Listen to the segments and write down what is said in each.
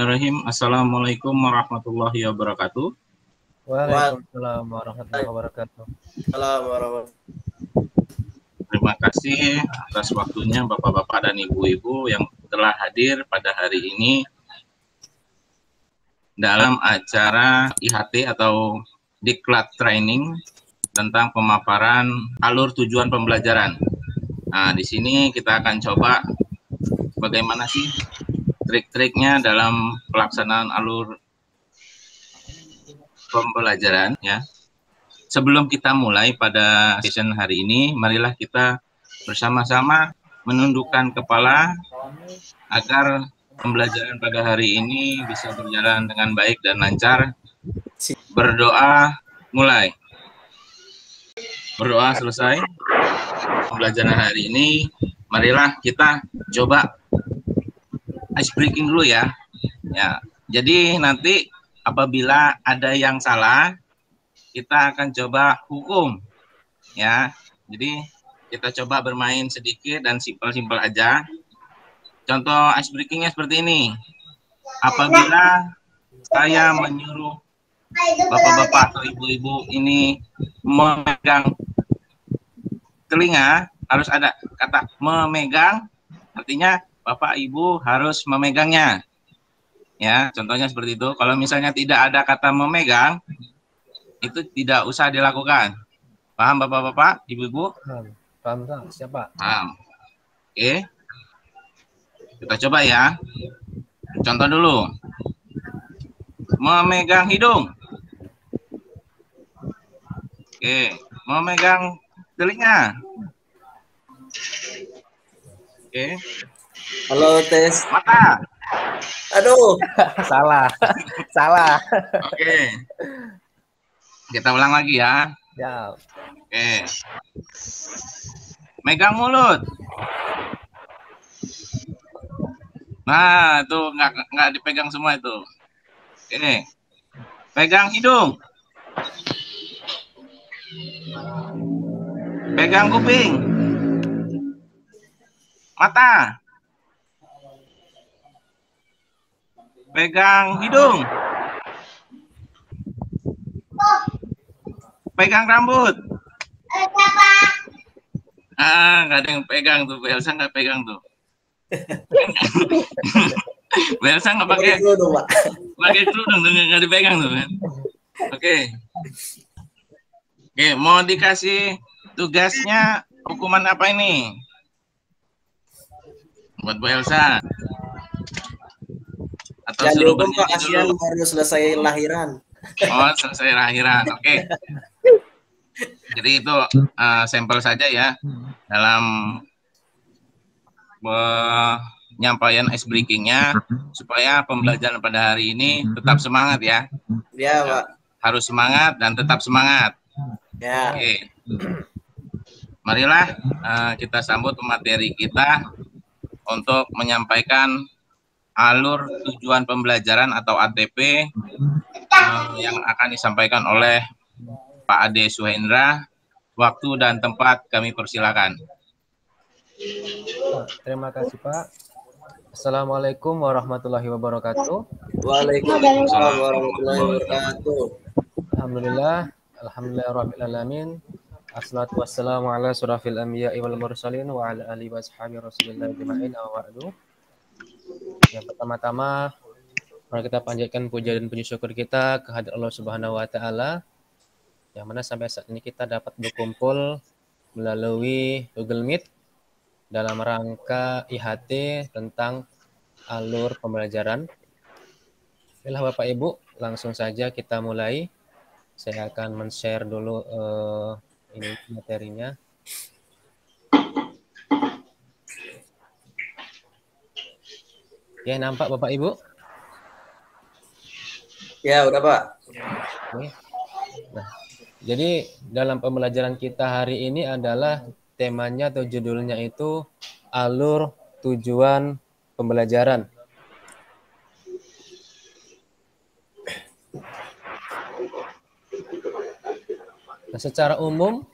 Bismillahirrahmanirrahim. Assalamualaikum warahmatullahi wabarakatuh. Waalaikumsalam warahmatullahi wabarakatuh. Terima kasih atas waktunya Bapak-bapak dan Ibu-ibu yang telah hadir pada hari ini dalam acara IHT atau Diklat Training tentang pemaparan alur tujuan pembelajaran. Nah, di sini kita akan coba bagaimana sih trik-triknya dalam pelaksanaan alur pembelajaran ya. Sebelum kita mulai pada session hari ini, marilah kita bersama-sama menundukkan kepala agar pembelajaran pada hari ini bisa berjalan dengan baik dan lancar. Berdoa mulai. Berdoa selesai. Pembelajaran hari ini, marilah kita coba ice breaking dulu ya. Ya, jadi nanti apabila ada yang salah, kita akan coba hukum. Ya, jadi kita coba bermain sedikit dan simpel-simpel aja. Contoh ice breakingnya seperti ini. Apabila saya menyuruh bapak-bapak atau ibu-ibu ini memegang telinga, harus ada kata memegang, artinya bapak ibu harus memegangnya. Ya, contohnya seperti itu. Kalau misalnya tidak ada kata memegang, itu tidak usah dilakukan. Paham bapak-bapak, ibu-ibu? Paham, siapa? Paham. Oke. Kita coba ya. Contoh dulu. Memegang hidung. Oke. Memegang telinga. Oke. Halo, tes. Mata. Aduh. Salah. Oke. Kita ulang lagi ya. Ya. Oke. Megang mulut. Nah, itu nggak dipegang semua itu. Oke. Pegang hidung. Pegang kuping. Mata. Pegang hidung. Pegang rambut. Nggak ada yang pegang tuh. Elsa nggak pegang tuh. Elsa nggak pakai kerudung, Pak. Pakai kerudung, nggak dipegang tuh kan. Oke, mau dikasih tugasnya hukuman apa ini? Buat Bu Elsa. Atau jangan suruh dihukum, Pak. berdiri Kasihan dulu. baru selesai lahiran. Oh, selesai lahiran. Oke. Jadi itu sampel saja ya dalam penyampaian ice breakingnya supaya pembelajaran pada hari ini tetap semangat ya. Ya, Pak. Harus semangat dan tetap semangat. Ya. Oke. Marilah kita sambut pemateri kita untuk menyampaikan alur tujuan pembelajaran atau ATP yang akan disampaikan oleh Pak Ade Suhendra. Waktu dan tempat kami persilakan. Terima kasih, Pak. Assalamualaikum warahmatullahi wabarakatuh. Waalaikumsalam warahmatullahi wabarakatuh. Alhamdulillah rabbil alamin. Assalatu wassalamu ala surafil anbiya'i wal mursalin wa ala alihi wa sahbihi rasulillah ajma'in wa ba'du. Yang pertama-tama mari kita panjatkan puja dan puji syukur kita kehadirat Allah Subhanahu wa taala yang mana sampai saat ini kita dapat berkumpul melalui Google Meet dalam rangka IHT tentang alur pembelajaran. Baiklah Bapak Ibu, langsung saja kita mulai. Saya akan men-share dulu ini materinya. Ya, nampak Bapak Ibu? Ya, udah, Pak. Oke. Nah, jadi dalam pembelajaran kita hari ini adalah temanya atau judulnya itu alur tujuan pembelajaran. Nah, secara umum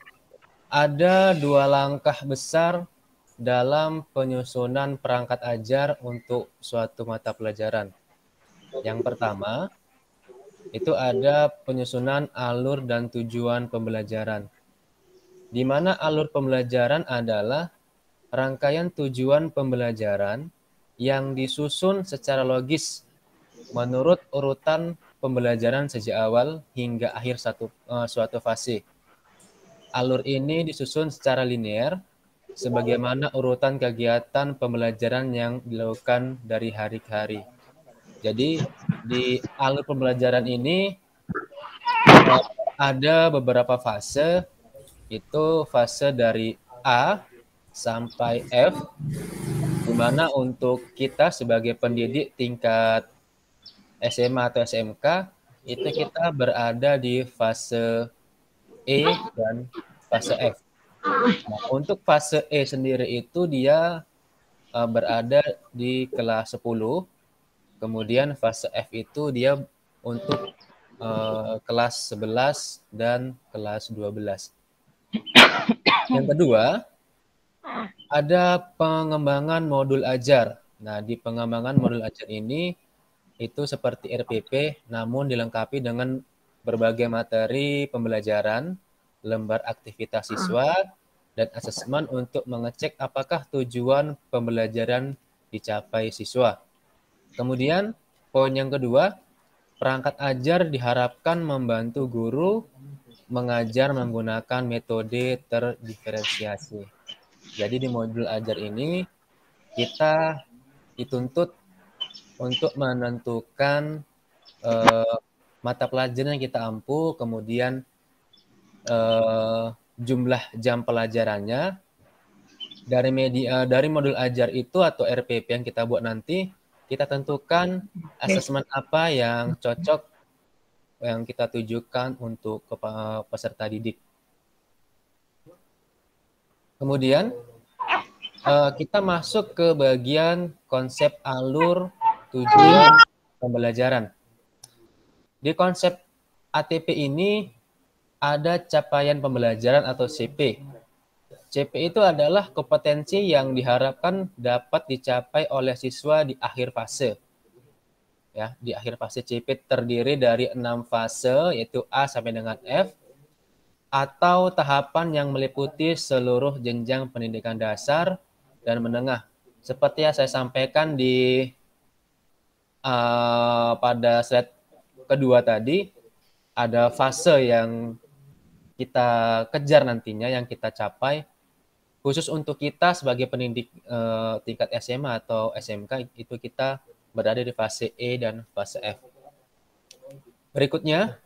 ada dua langkah besar dalam penyusunan perangkat ajar untuk suatu mata pelajaran. Yang pertama, itu ada penyusunan alur dan tujuan pembelajaran. Di mana alur pembelajaran adalah rangkaian tujuan pembelajaran yang disusun secara logis menurut urutan pembelajaran sejak awal hingga akhir suatu fase. Alur ini disusun secara linear sebagaimana urutan kegiatan pembelajaran yang dilakukan dari hari ke hari. Jadi di alur pembelajaran ini ada beberapa fase, itu fase dari A sampai F, di mana untuk kita sebagai pendidik tingkat SMA atau SMK, itu kita berada di fase E dan fase F. Nah, untuk fase E sendiri itu dia berada di kelas 10, kemudian fase F itu dia untuk kelas 11 dan kelas 12. Yang kedua, ada pengembangan modul ajar. Nah, di pengembangan modul ajar ini itu seperti RPP, namun dilengkapi dengan berbagai materi pembelajaran, lembar aktivitas siswa, dan asesmen untuk mengecek apakah tujuan pembelajaran dicapai siswa. Kemudian, poin yang kedua, perangkat ajar diharapkan membantu guru mengajar menggunakan metode terdiferensiasi. Jadi di modul ajar ini kita dituntut untuk menentukan mata pelajaran yang kita ampu, kemudian jumlah jam pelajarannya. Dari modul ajar itu atau RPP yang kita buat nanti, kita tentukan asesmen apa yang cocok yang kita tujukan untuk peserta didik. Kemudian kita masuk ke bagian konsep alur tujuan pembelajaran. Di konsep ATP ini ada capaian pembelajaran atau CP. CP itu adalah kompetensi yang diharapkan dapat dicapai oleh siswa di akhir fase. Ya, di akhir fase CP terdiri dari 6 fase, yaitu A sampai dengan F, atau tahapan yang meliputi seluruh jenjang pendidikan dasar dan menengah. Seperti yang saya sampaikan di pada slide kedua tadi, ada fase yang kita kejar nantinya, yang kita capai. Khusus untuk kita sebagai pendidik tingkat SMA atau SMK, itu kita berada di fase E dan fase F. Berikutnya,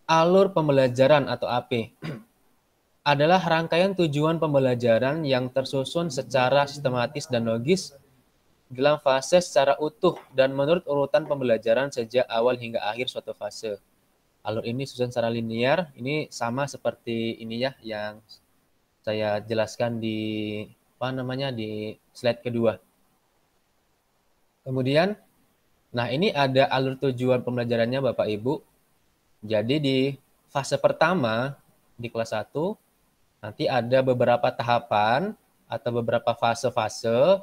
alur pembelajaran atau AP adalah rangkaian tujuan pembelajaran yang tersusun secara sistematis dan logis dalam fase secara utuh dan menurut urutan pembelajaran sejak awal hingga akhir suatu fase. Alur ini susun secara linear, ini sama seperti ini ya yang saya jelaskan di di slide kedua. Kemudian, nah ini ada alur tujuan pembelajarannya Bapak Ibu. Jadi di fase pertama di kelas 1 nanti ada beberapa tahapan atau beberapa fase-fase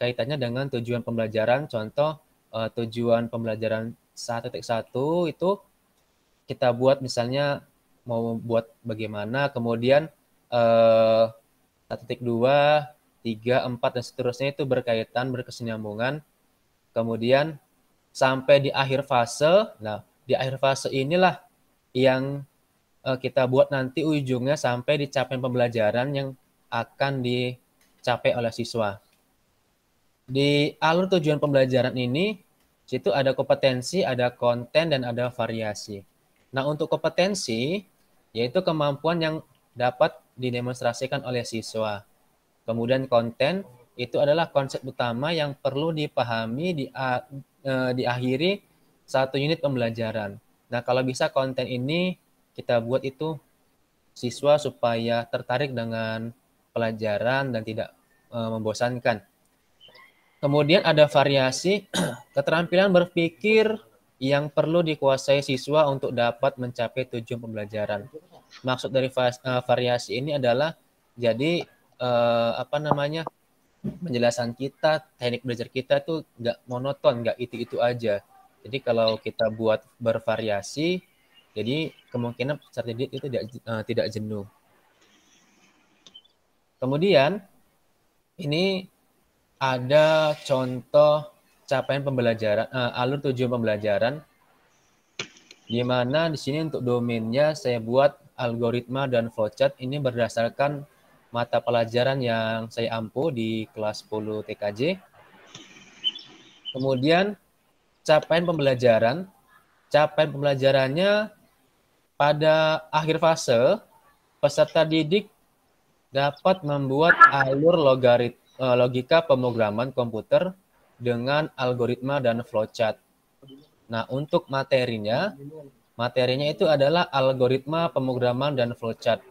kaitannya dengan tujuan pembelajaran. Contoh tujuan pembelajaran 1.1 itu kita buat misalnya mau buat bagaimana, kemudian 1.2, 3, 4, dan seterusnya itu berkaitan, berkesinambungan. Kemudian sampai di akhir fase, nah di akhir fase inilah yang kita buat nanti ujungnya sampai di capaian pembelajaran yang akan dicapai oleh siswa. Di alur tujuan pembelajaran ini, situ ada kompetensi, ada konten, dan ada variasi. Nah, untuk kompetensi, yaitu kemampuan yang dapat didemonstrasikan oleh siswa. Kemudian konten, itu adalah konsep utama yang perlu dipahami diakhiri satu unit pembelajaran. Nah, kalau bisa konten ini kita buat itu siswa supaya tertarik dengan pelajaran dan tidak membosankan. Kemudian ada variasi, keterampilan berpikir yang perlu dikuasai siswa untuk dapat mencapai tujuan pembelajaran. Maksud dari variasi ini adalah jadi penjelasan kita, teknik belajar kita tuh nggak monoton, nggak itu-itu aja. Jadi kalau kita buat bervariasi, jadi kemungkinan peserta didik itu tidak jenuh. Kemudian ini ada contoh capaian pembelajaran, alur tujuan pembelajaran, di mana di sini untuk domainnya saya buat algoritma dan flowchart ini berdasarkan mata pelajaran yang saya ampu di kelas 10 TKJ. Kemudian capaian pembelajarannya pada akhir fase, peserta didik dapat membuat alur logika pemrograman komputer dengan algoritma dan flowchart. Nah, untuk materinya itu adalah algoritma pemrograman dan flowchart.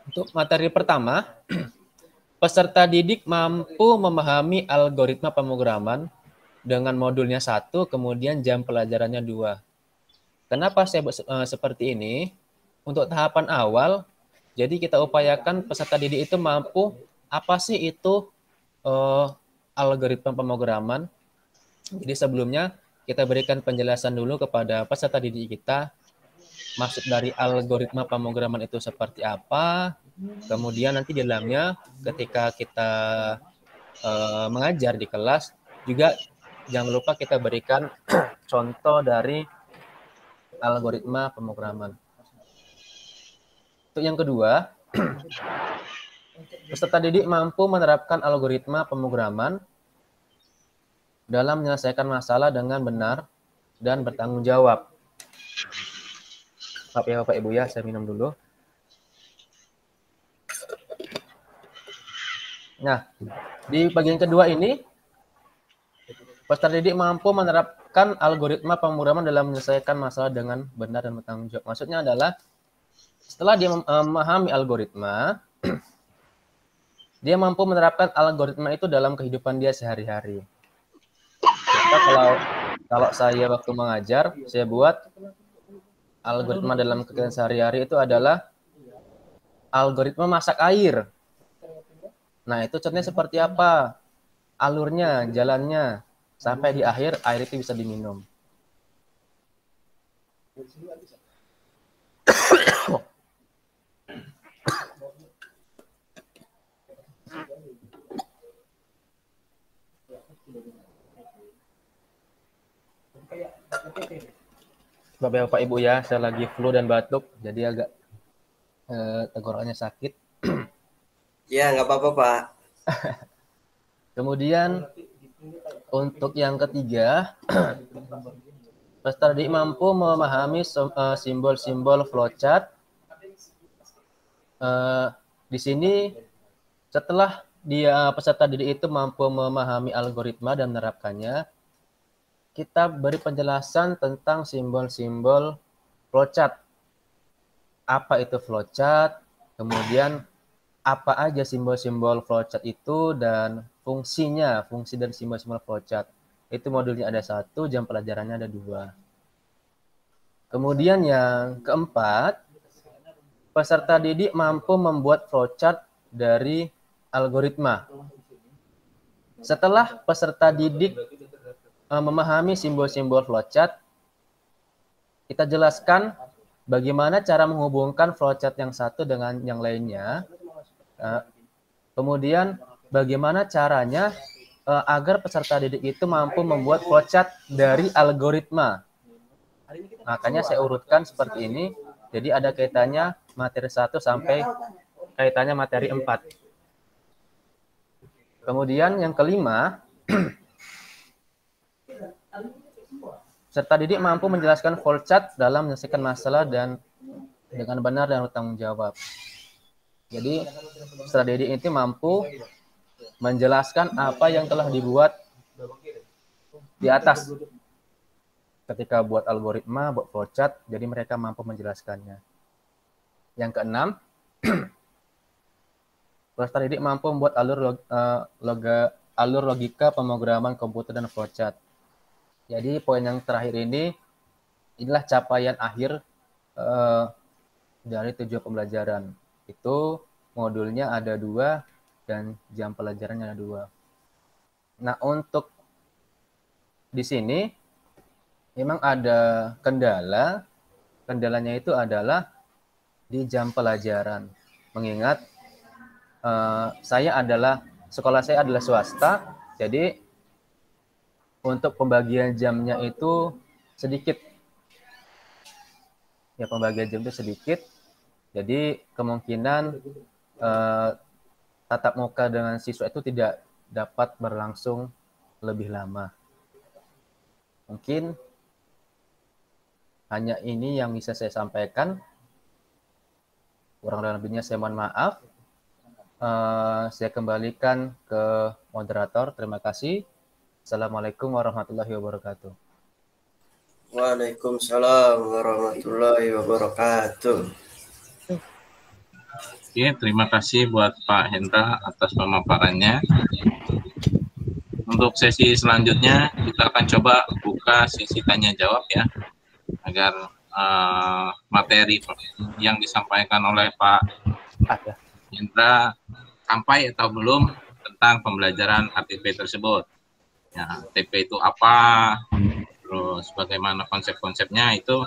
Untuk materi pertama, peserta didik mampu memahami algoritma pemrograman dengan modulnya 1, kemudian jam pelajarannya 2. Kenapa saya seperti ini? Untuk tahapan awal, jadi kita upayakan peserta didik itu mampu apa sih itu algoritma pemrograman. Jadi sebelumnya kita berikan penjelasan dulu kepada peserta didik kita, maksud dari algoritma pemrograman itu seperti apa. Kemudian nanti di dalamnya ketika kita mengajar di kelas, juga jangan lupa kita berikan contoh dari algoritma pemrograman. Untuk yang kedua, peserta didik mampu menerapkan algoritma pemrograman dalam menyelesaikan masalah dengan benar dan bertanggung jawab. Maaf ya Bapak Ibu ya, saya minum dulu. Nah, di bagian kedua ini, peserta didik mampu menerapkan algoritma pemrograman dalam menyelesaikan masalah dengan benar dan bertanggung jawab. Maksudnya adalah, setelah dia memahami algoritma, dia mampu menerapkan algoritma itu dalam kehidupan dia sehari-hari. Kalau saya waktu mengajar, saya buat algoritma dalam kegiatan sehari-hari itu adalah algoritma masak air. Nah, itu contohnya seperti apa? Alurnya, jalannya, sampai di akhir air itu bisa diminum. Bapak Ibu ya, saya lagi flu dan batuk, jadi agak tenggorokannya sakit. Ya, nggak apa-apa, Pak. Kemudian untuk yang ketiga, peserta didik mampu memahami simbol-simbol flowchart. Di sini setelah peserta didik itu mampu memahami algoritma dan menerapkannya, kita beri penjelasan tentang simbol-simbol flowchart. Apa itu flowchart? Kemudian apa aja simbol-simbol flowchart itu dan fungsi dari simbol-simbol flowchart. Itu modulnya ada 1, jam pelajarannya ada 2. Kemudian yang keempat, peserta didik mampu membuat flowchart dari algoritma. Setelah peserta didik memahami simbol-simbol flowchart, kita jelaskan bagaimana cara menghubungkan flowchart yang satu dengan yang lainnya. Kemudian bagaimana caranya agar peserta didik itu mampu membuat flowchart dari algoritma. Makanya saya urutkan seperti ini. Jadi ada kaitannya materi 1 sampai kaitannya materi 4. Kemudian yang kelima, peserta didik mampu menjelaskan flowchart dalam menyelesaikan masalah dan dengan benar dan bertanggung jawab. Jadi peserta didik itu mampu menjelaskan apa yang telah dibuat di atas. Ketika buat algoritma, buat flowchart, jadi mereka mampu menjelaskannya. Yang keenam, peserta didik mampu membuat alur logika pemrograman komputer dan flowchart. Jadi poin yang terakhir inilah capaian akhir dari tujuan pembelajaran. Itu modulnya ada 2, dan jam pelajarannya ada 2. Nah, untuk di sini memang ada kendala. Kendalanya itu adalah di jam pelajaran. Mengingat sekolah saya adalah swasta, jadi untuk pembagian jamnya itu sedikit. Ya, pembagian jam itu sedikit. Jadi kemungkinan tatap muka dengan siswa itu tidak dapat berlangsung lebih lama. Mungkin hanya ini yang bisa saya sampaikan. Kurang lebihnya saya mohon maaf. Saya kembalikan ke moderator. Terima kasih. Assalamualaikum warahmatullahi wabarakatuh. Waalaikumsalam warahmatullahi wabarakatuh. Oke, terima kasih buat Pak Hendra atas pemaparannya. Untuk sesi selanjutnya kita akan coba buka sesi tanya jawab ya, agar materi yang disampaikan oleh Pak Hendra sampai atau belum tentang pembelajaran ATP tersebut. Ya, ATP itu apa, terus bagaimana konsep-konsepnya, itu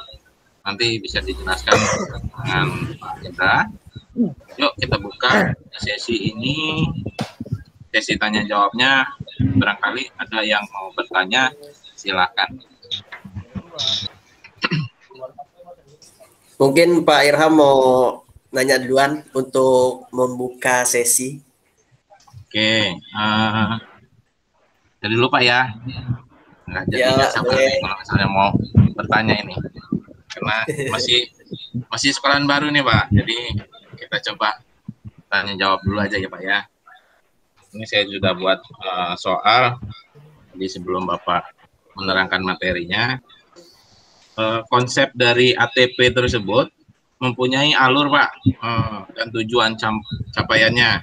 nanti bisa dijelaskan dengan Pak Hendra. Yuk kita buka sesi ini, sesi tanya jawabnya. Barangkali ada yang mau bertanya, silakan. Mungkin Pak Irham mau nanya duluan untuk membuka sesi. Oke, jadi lupa ya. Nggak jadi sabar nih kalau misalnya mau bertanya ini, karena masih sekolahan baru nih Pak. Jadi kita coba tanya jawab dulu aja ya Pak ya. Ini saya sudah buat soal. Jadi sebelum Bapak menerangkan materinya, konsep dari ATP tersebut mempunyai alur Pak, dan tujuan capaiannya.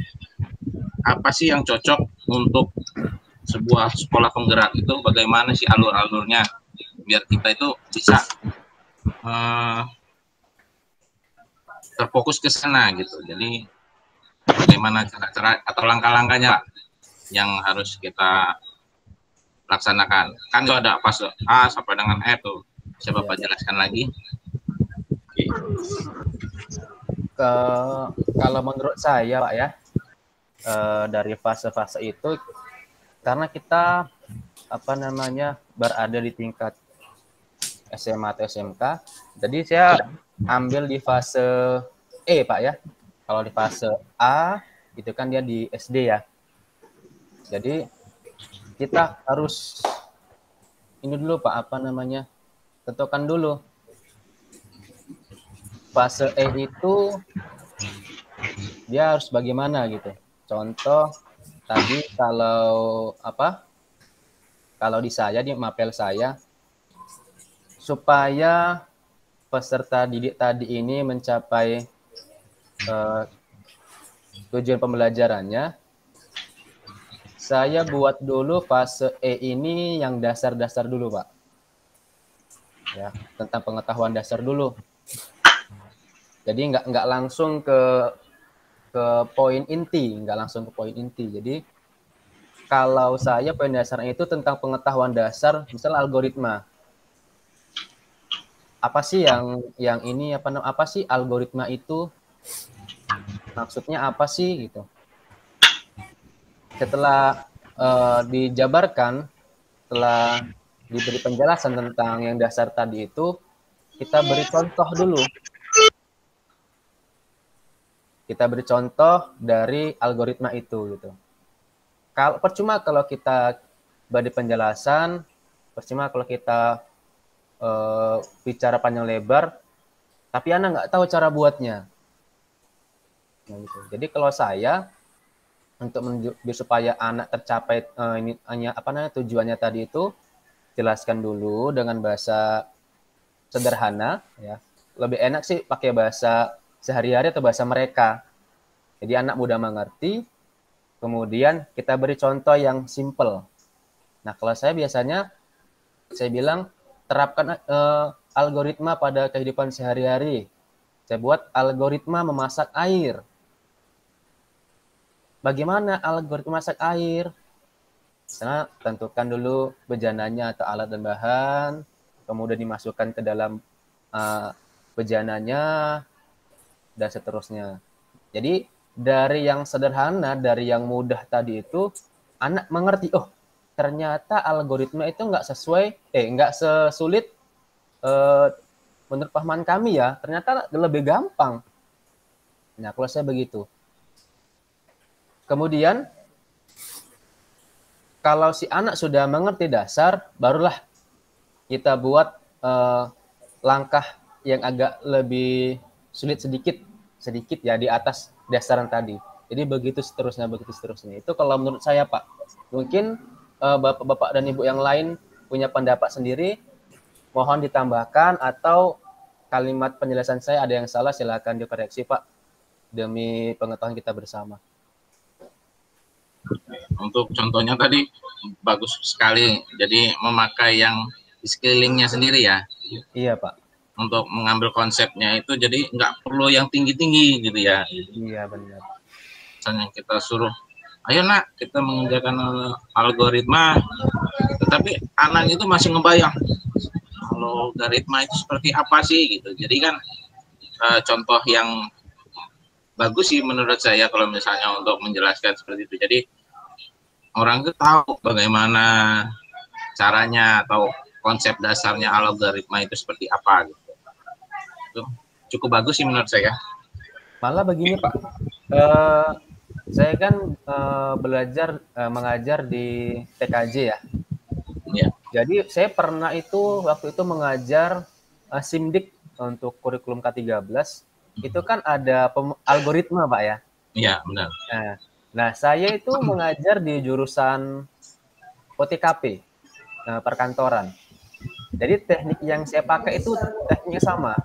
Apa sih yang cocok untuk sebuah sekolah penggerak itu, bagaimana sih alur-alurnya biar kita itu bisa terfokus ke sana gitu. Jadi bagaimana cara-cara atau langkah-langkahnya yang harus kita laksanakan. Kan itu ada fase A sampai dengan E tuh. Bisa Bapak jelaskan lagi? Oke. Kalau menurut saya Pak ya, dari fase-fase itu, karena kita berada di tingkat SMA atau SMK, jadi saya ambil di fase E Pak ya. Kalau di fase A itu kan dia di SD ya. Jadi kita harus ini dulu Pak, tentukan dulu fase E itu dia harus bagaimana gitu. Contoh tadi kalau di mapel saya, supaya peserta didik tadi ini mencapai tujuan pembelajarannya, saya buat dulu fase E ini yang dasar-dasar dulu Pak. Ya, tentang pengetahuan dasar dulu. Jadi nggak langsung ke poin inti, Jadi kalau saya poin dasarnya itu tentang pengetahuan dasar, misalnya algoritma. Apa sih apa sih algoritma itu? Maksudnya apa sih gitu? Setelah dijabarkan, setelah diberi penjelasan tentang yang dasar tadi itu, kita beri contoh dulu. Kita beri contoh dari algoritma itu gitu. Percuma kalau kita beri penjelasan, percuma kalau kita bicara panjang lebar, tapi Anda nggak tahu cara buatnya. Nah, gitu. Jadi kalau saya untuk supaya anak tercapai tujuannya tadi itu, jelaskan dulu dengan bahasa sederhana ya. Lebih enak sih pakai bahasa sehari-hari atau bahasa mereka. Jadi anak mudah mengerti. Kemudian kita beri contoh yang simple. Nah, kalau saya biasanya saya bilang terapkan algoritma pada kehidupan sehari-hari. Saya buat algoritma memasak air. bagaimana algoritma masak air? Misalnya tentukan dulu bejananya atau alat dan bahan, kemudian dimasukkan ke dalam bejananya, dan seterusnya. Jadi dari yang sederhana, dari yang mudah tadi itu, anak mengerti, oh ternyata algoritma itu nggak sesulit menurut pahaman kami ya, ternyata lebih gampang. Nah, kalau saya begitu. Kemudian, kalau si anak sudah mengerti dasar, barulah kita buat langkah yang agak lebih sulit sedikit ya di atas dasaran tadi. Jadi begitu seterusnya. Itu kalau menurut saya, Pak. Mungkin bapak-bapak dan ibu yang lain punya pendapat sendiri, mohon ditambahkan, atau kalimat penjelasan saya ada yang salah, silakan dikoreksi, Pak, demi pengetahuan kita bersama. Untuk contohnya tadi bagus sekali. Jadi memakai yang di sekelilingnya sendiri ya. Iya, Pak. Untuk mengambil konsepnya itu, jadi nggak perlu yang tinggi-tinggi gitu ya. Iya, benar. Misalnya kita suruh, ayo nak kita mengerjakan algoritma, tetapi anak itu masih ngebayang algoritma itu seperti apa sih gitu. Jadi kan contoh yang bagus sih menurut saya kalau misalnya untuk menjelaskan seperti itu. Jadi orang itu tahu bagaimana caranya atau konsep dasarnya algoritma itu seperti apa gitu. Itu cukup bagus sih menurut saya. Malah begini, Pak. Saya kan mengajar di TKJ ya. Ya. Jadi saya pernah waktu itu mengajar SIMDIK untuk kurikulum K13. Itu kan ada algoritma, Pak ya. Iya, benar. Nah, saya itu mengajar di jurusan OTKP, perkantoran. Jadi teknik yang saya pakai itu tekniknya sama.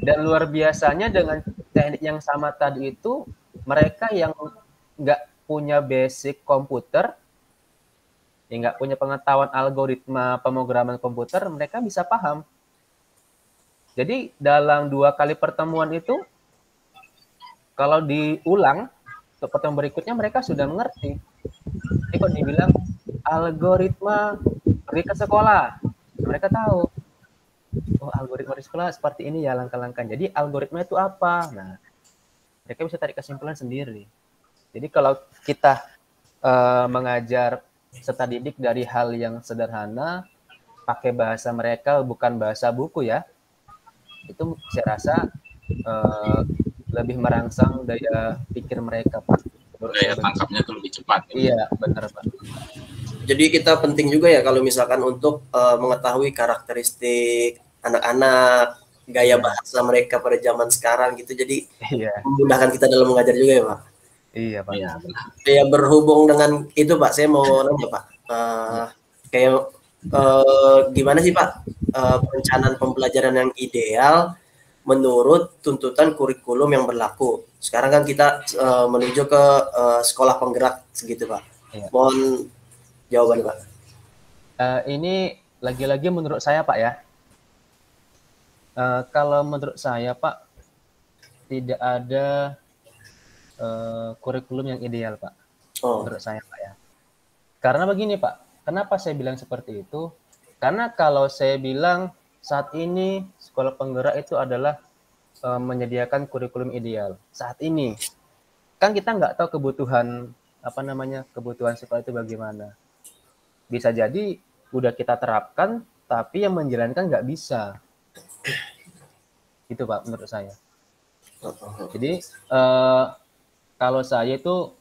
Dan luar biasanya dengan teknik yang sama tadi itu, mereka yang nggak punya basic komputer, yang nggak punya pengetahuan algoritma pemrograman komputer, mereka bisa paham. Jadi dalam 2 kali pertemuan itu, kalau diulang, untuk pertemuan berikutnya mereka sudah mengerti. Jadi kalau dibilang algoritma pergi ke sekolah, mereka tahu. Oh, algoritma di sekolah seperti ini ya langkah-langkahnya. Jadi algoritma itu apa? Nah, mereka bisa tarik kesimpulan sendiri. Jadi kalau kita mengajar peserta didik dari hal yang sederhana, pakai bahasa mereka, bukan bahasa buku ya, itu saya rasa lebih merangsang daya pikir mereka, Pak. Daya tangkapnya itu lebih cepat. Iya, benar, Pak. Jadi kita penting juga ya kalau misalkan untuk mengetahui karakteristik anak-anak, gaya bahasa mereka pada zaman sekarang gitu. Jadi memudahkan kita dalam mengajar juga ya, Pak. Iya, Pak. Iya, ya berhubung dengan itu, Pak, saya mau nanya, Pak. Gimana sih, Pak, perencanaan pembelajaran yang ideal menurut tuntutan kurikulum yang berlaku? Sekarang kan kita menuju ke sekolah penggerak segitu, Pak. Iya. Mohon jawaban, Pak. Ini lagi-lagi menurut saya, Pak ya. Kalau menurut saya, Pak, tidak ada kurikulum yang ideal, Pak. Menurut saya, Pak ya. Karena begini, Pak. Kenapa saya bilang seperti itu? Karena kalau saya bilang saat ini sekolah penggerak itu adalah menyediakan kurikulum ideal. Saat ini kan kita nggak tahu kebutuhan sekolah itu bagaimana. Bisa jadi udah kita terapkan, tapi yang menjalankan nggak bisa. Itu, Pak, menurut saya. Jadi kalau saya itu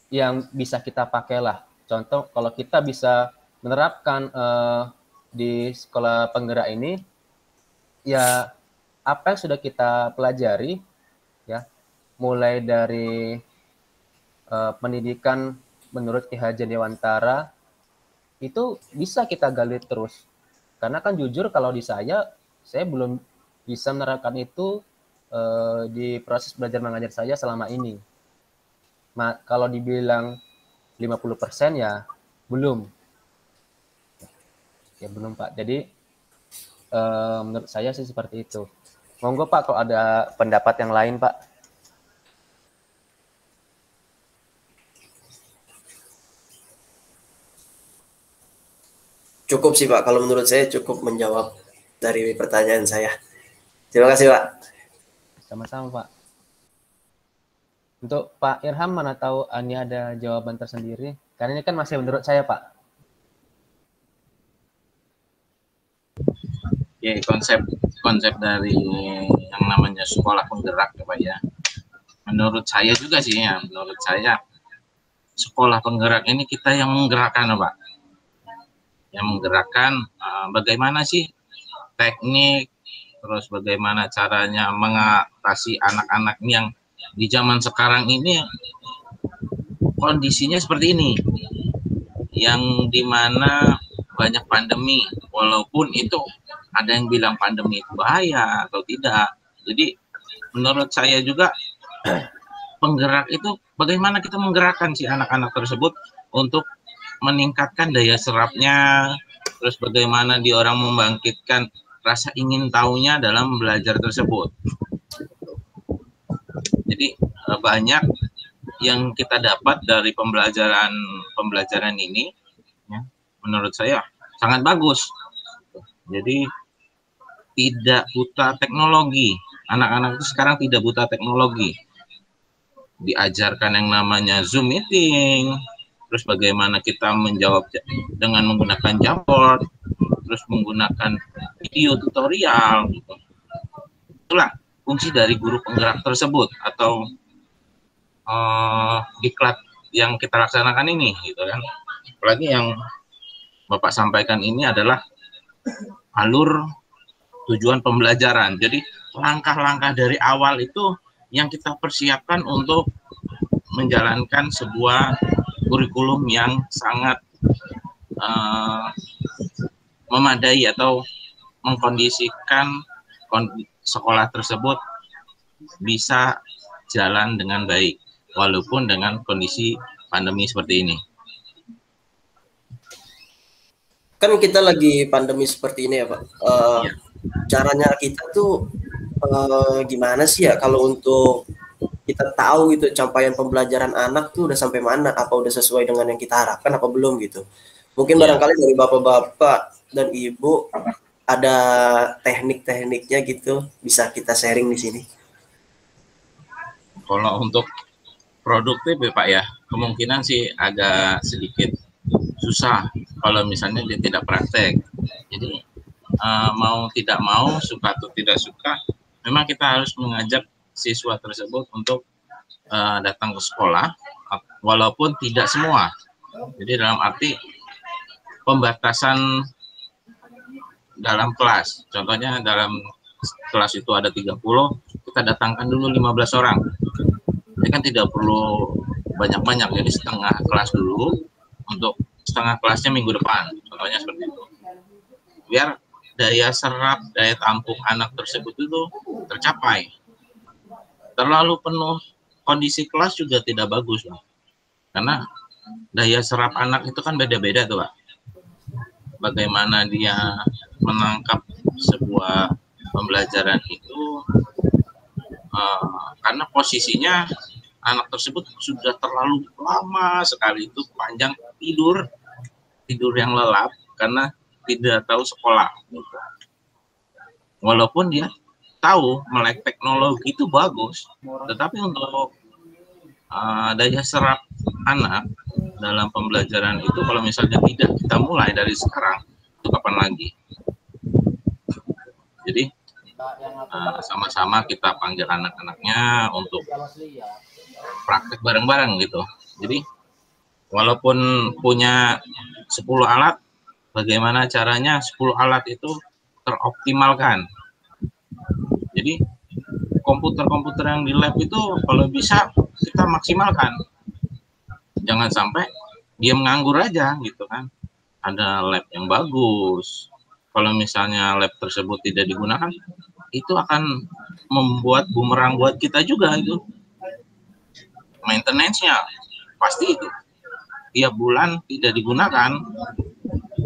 yang bisa kita pakailah. Contoh, kalau kita bisa menerapkan di sekolah penggerak ini, ya apa yang sudah kita pelajari, ya, mulai dari pendidikan menurut Ki Hajar Dewantara, itu bisa kita gali terus. Karena kan jujur kalau di saya belum bisa menerapkan itu di proses belajar mengajar saya selama ini. Kalau dibilang 50% ya belum. Ya belum, Pak. Jadi menurut saya sih seperti itu. Monggo, Pak, kalau ada pendapat yang lain, Pak. cukup sih Pak, kalau menurut saya cukup menjawab dari pertanyaan saya. Terima kasih Pak. Sama-sama Pak. Untuk Pak Irham, mana tahu Ani ada jawaban tersendiri? Karena ini kan masih menurut saya Pak. Oke, konsep dari yang namanya sekolah penggerak ya Pak ya. Menurut saya juga sih ya, menurut saya sekolah penggerak ini kita yang menggerakkan Pak. Yang menggerakkan bagaimana sih teknik, terus bagaimana caranya mengatasi anak-anak yang di zaman sekarang ini kondisinya seperti ini, yang dimana banyak pandemi, walaupun itu ada yang bilang pandemi itu bahaya atau tidak. Jadi menurut saya juga penggerak itu bagaimana kita menggerakkan si anak-anak tersebut untuk meningkatkan daya serapnya, terus bagaimana dia orang membangkitkan rasa ingin tahunya dalam belajar tersebut. Jadi banyak yang kita dapat dari pembelajaran ini, ya, menurut saya sangat bagus. Jadi tidak buta teknologi. Anak-anak itu sekarang tidak buta teknologi. Diajarkan yang namanya Zoom meeting, terus bagaimana kita menjawab dengan menggunakan Jamboard, terus menggunakan video tutorial. Gitu. Itulah fungsi dari guru penggerak tersebut atau diklat yang kita laksanakan ini, gitu kan. Apalagi yang Bapak sampaikan ini adalah alur tujuan pembelajaran. Jadi langkah-langkah dari awal itu yang kita persiapkan untuk menjalankan sebuah kurikulum yang sangat memadai atau mengkondisikan sekolah tersebut bisa jalan dengan baik, walaupun dengan kondisi pandemi seperti ini. Kan kita lagi pandemi seperti ini ya Pak. Ya. Caranya kita tuh gimana sih ya kalau untuk kita tahu gitu capaian pembelajaran anak tuh udah sampai mana, apa udah sesuai dengan yang kita harapkan apa belum gitu. Mungkin barangkali dari bapak-bapak dan ibu ada teknik-tekniknya gitu bisa kita sharing di sini. Kalau untuk produktif ya Pak ya, kemungkinan sih agak sedikit susah kalau misalnya dia tidak praktek. Jadi mau tidak mau, suka atau tidak suka, memang kita harus mengajak siswa tersebut untuk datang ke sekolah, walaupun tidak semua. Jadi dalam arti pembatasan dalam kelas. Contohnya dalam kelas itu ada 30, kita datangkan dulu 15 orang. Ini kan tidak perlu banyak-banyak, jadi setengah kelas dulu, untuk setengah kelasnya minggu depan. Contohnya seperti itu. Biar daya serap, daya tampung anak tersebut itu tercapai. Terlalu penuh kondisi kelas juga tidak bagus, Pak. Karena daya serap anak itu kan beda-beda tuh, Pak. Bagaimana dia menangkap sebuah pembelajaran itu, karena posisinya anak tersebut sudah terlalu lama sekali, itu panjang tidur yang lelap karena tidak tahu sekolah. Walaupun dia tahu melek teknologi itu bagus, tetapi untuk daya serap anak dalam pembelajaran itu kalau misalnya tidak kita mulai dari sekarang, itu kapan lagi? Jadi sama-sama kita panggil anak-anaknya untuk praktek bareng-bareng gitu. Jadi walaupun punya 10 alat, bagaimana caranya 10 alat itu teroptimalkan. Jadi komputer-komputer yang di lab itu kalau bisa kita maksimalkan. Jangan sampai dia menganggur aja gitu kan. Ada lab yang bagus. Kalau misalnya lab tersebut tidak digunakan, itu akan membuat bumerang buat kita juga itu. Maintenance-nya pasti itu. Tiap bulan tidak digunakan,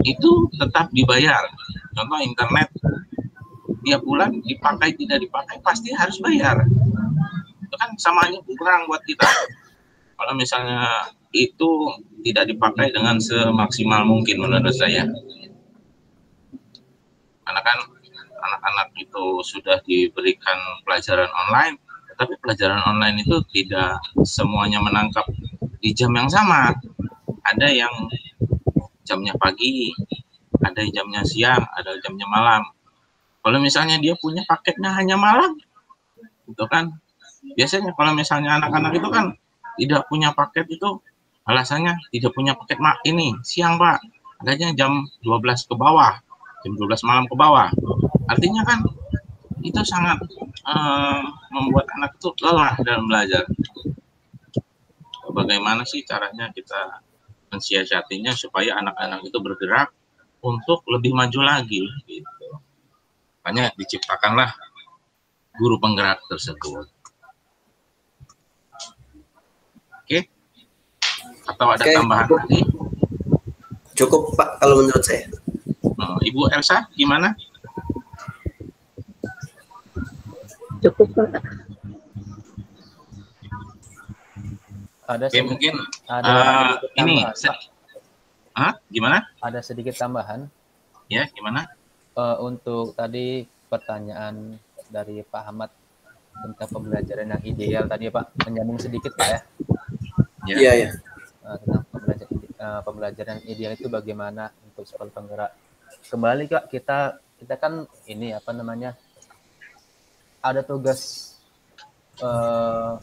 itu tetap dibayar. Contoh internet, tiap bulan dipakai tidak dipakai pasti harus bayar. Itu kan sama aja bumerang buat kita. Kalau misalnya itu tidak dipakai dengan semaksimal mungkin menurut saya. karena kan anak-anak itu sudah diberikan pelajaran online, tetapi pelajaran online itu tidak semuanya menangkap di jam yang sama. Ada yang jamnya pagi, ada jamnya siang, ada jamnya malam. Kalau misalnya dia punya paketnya hanya malam, itu kan biasanya kalau misalnya anak-anak itu kan tidak punya paket itu alasannya tidak punya paket ini siang Pak, adanya jam 12 ke bawah, jam 12 malam ke bawah. Artinya kan itu sangat membuat anak itu lelah dalam belajar. Bagaimana sih caranya kita mensiasatinya supaya anak-anak itu bergerak untuk lebih maju lagi gitu. Makanya diciptakanlah guru penggerak tersebut. Oke. Atau ada tambahan lagi? Cukup Pak kalau menurut saya. Ibu Elsa gimana? Cukup Pak. Ada mungkin ada ini gimana? Ada sedikit tambahan. Ya, gimana? Untuk tadi pertanyaan dari Pak Ahmad tentang pembelajaran yang ideal tadi ya Pak, menyambung sedikit Pak ya. Iya, ya. Tentang pembelajaran ideal itu bagaimana untuk sekolah penggerak. Kembali Kak, kita kan ini apa namanya, ada tugas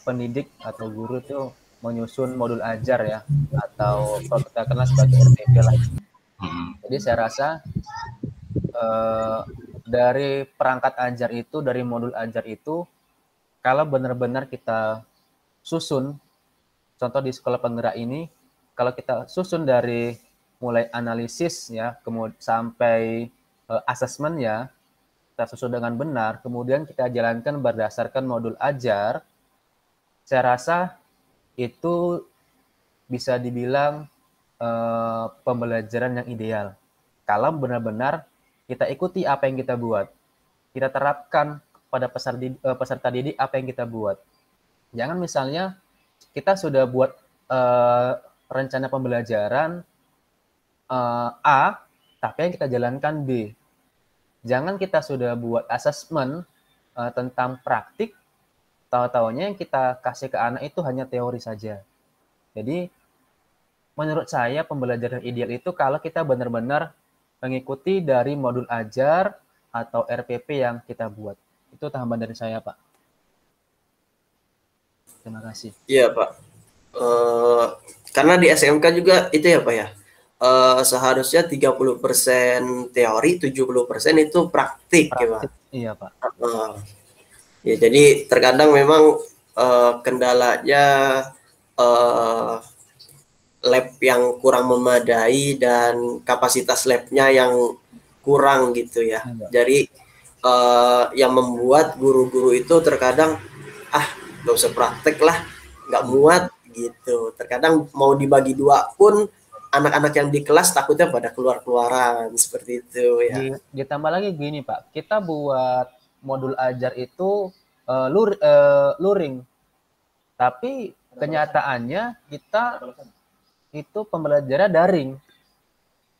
pendidik atau guru itu menyusun modul ajar ya, atau kalau kita kenal sebagai RPP lagi. Jadi saya rasa dari perangkat ajar itu, dari modul ajar itu, kalau benar-benar kita susun, contoh di sekolah penggerak ini, kalau kita susun dari mulai analisis ya, kemudian sampai asesmen ya, kita susun dengan benar, kemudian kita jalankan berdasarkan modul ajar, saya rasa itu bisa dibilang pembelajaran yang ideal. Kalau benar-benar kita ikuti apa yang kita buat, kita terapkan pada peserta didik apa yang kita buat. Jangan misalnya kita sudah buat rencana pembelajaran A, tapi yang kita jalankan B. Jangan kita sudah buat asesmen tentang praktik, tahu-tahunya yang kita kasih ke anak itu hanya teori saja. Jadi menurut saya pembelajaran ideal itu kalau kita benar-benar mengikuti dari modul ajar atau RPP yang kita buat. Itu tambahan dari saya, Pak. Terima kasih. Iya, Pak. Karena di SMK juga itu ya, Pak ya. Seharusnya 30% teori, 70% itu praktik ya, Pak. Iya, Pak. Ya, jadi terkadang memang kendalanya lab yang kurang memadai dan kapasitas labnya yang kurang gitu ya. Jadi yang membuat guru-guru itu terkadang nggak usah praktek lah, nggak muat gitu. Terkadang mau dibagi dua pun anak-anak yang di kelas takutnya pada keluar-keluaran seperti itu ya. Ditambah lagi gini Pak, kita buat modul ajar itu luring, tapi kenyataannya kita itu pembelajaran daring.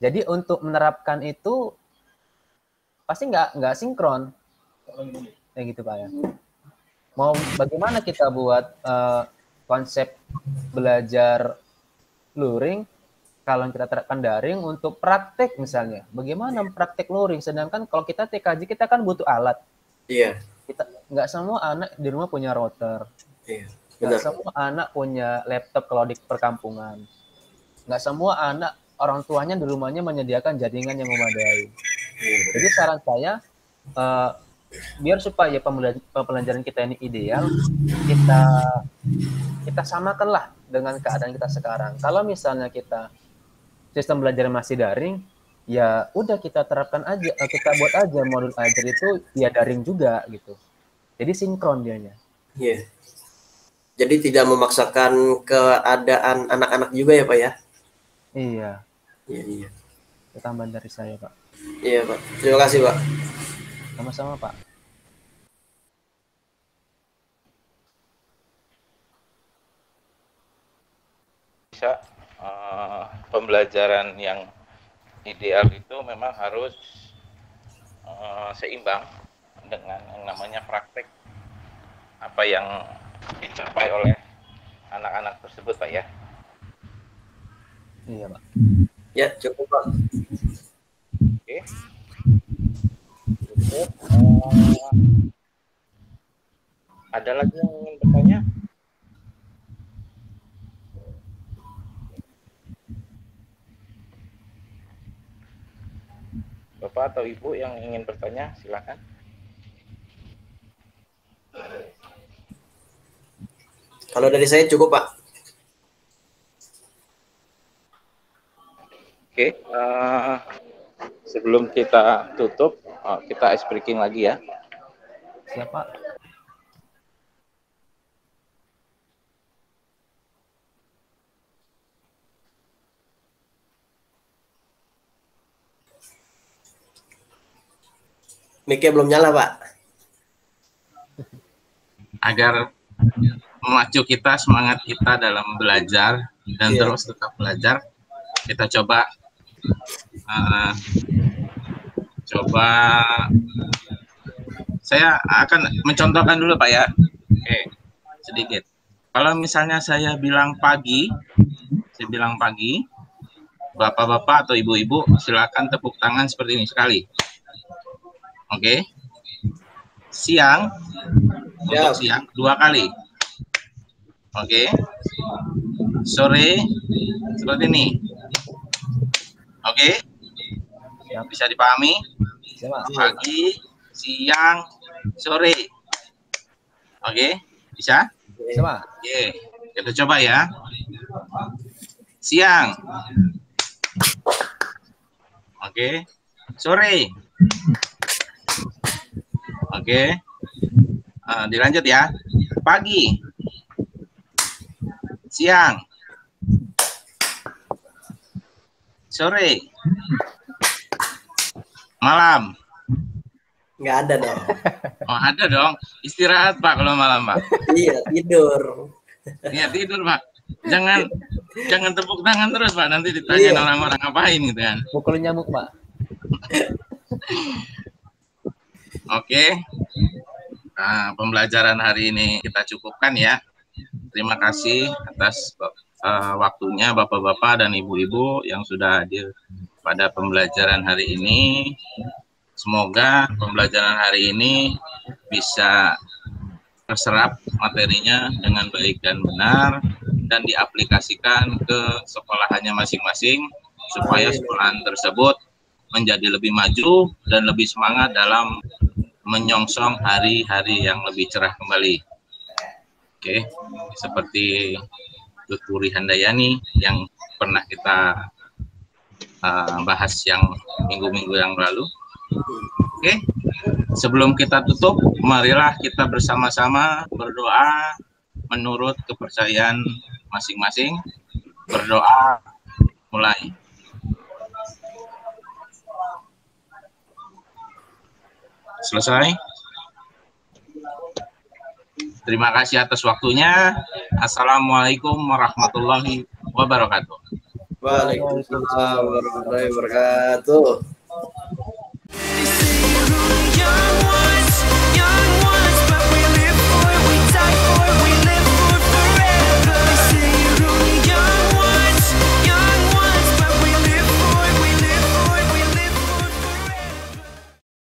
Jadi untuk menerapkan itu pasti nggak sinkron, kayak gitu Pak ya. Mau bagaimana kita buat konsep belajar luring kalau kita terapkan daring untuk praktek misalnya. Bagaimana praktek luring? Sedangkan kalau kita TKJ kita kan butuh alat. Iya. Kita nggak semua anak di rumah punya router. Iya. Nggak semua anak punya laptop kalau di perkampungan. Nggak semua anak orang tuanya di rumahnya menyediakan jaringan yang memadai. Jadi saran saya biar supaya pembelajaran kita ini ideal, kita samakanlah dengan keadaan kita sekarang. Kalau misalnya kita sistem belajar masih daring, ya udah kita terapkan aja, kita buat aja modul ajar itu ya daring juga gitu. Jadi sinkron dianya. Iya. Jadi tidak memaksakan keadaan anak-anak juga ya Pak ya? Iya. Iya. Itu tambahan dari saya Pak. Iya Pak. Terima kasih Pak. Sama-sama Pak. Bisa pembelajaran yang ideal itu memang harus seimbang dengan yang namanya praktek apa yang dicapai oleh anak-anak tersebut, Pak ya. Iya, Pak. Ya, cukup, Pak. Oke. Ada lagi yang ingin bertanya? Bapak atau Ibu yang ingin bertanya, silakan. Kalau dari saya cukup, Pak. Oke, sebelum kita tutup, kita ice breaking lagi ya. Siapa? Mic-nya belum nyala, Pak. Agar memacu kita, semangat kita dalam belajar dan terus tetap belajar, kita coba saya akan mencontohkan dulu, Pak ya. Oke, sedikit. Kalau misalnya saya bilang pagi, bapak-bapak atau ibu-ibu silakan tepuk tangan seperti ini sekali. Oke. Siang, untuk siang 2 kali. Oke. Sore seperti ini. Oke. Bisa dipahami? Pagi, siang, sore. Oke, bisa? Bisa. Oke, kita coba ya. Siang. Oke. Sore. Oke. Dilanjut ya. Pagi. Siang. Sore. Malam. Nggak ada dong. Oh, ada dong. Istirahat, Pak, kalau malam, Pak. Iya, tidur. Iya, tidur, Pak. Jangan tepuk tangan terus, Pak. Nanti ditanya orang-orang ngapain gitu kan. Pukul nyamuk, Pak. Oke. Nah, pembelajaran hari ini kita cukupkan ya. Terima kasih atas waktunya Bapak-bapak dan Ibu-ibu yang sudah hadir pada pembelajaran hari ini. Semoga pembelajaran hari ini bisa terserap materinya dengan baik dan benar dan diaplikasikan ke sekolahannya masing-masing supaya sekolahan tersebut menjadi lebih maju dan lebih semangat dalam menyongsong hari-hari yang lebih cerah kembali. Oke, seperti Tuturi Handayani yang pernah kita bahas yang minggu-minggu yang lalu. Oke, sebelum kita tutup, marilah kita bersama-sama berdoa menurut kepercayaan masing-masing. Berdoa mulai. Selesai. Terima kasih atas waktunya. Assalamualaikum warahmatullahi wabarakatuh. Waalaikumsalam warahmatullahi wabarakatuh.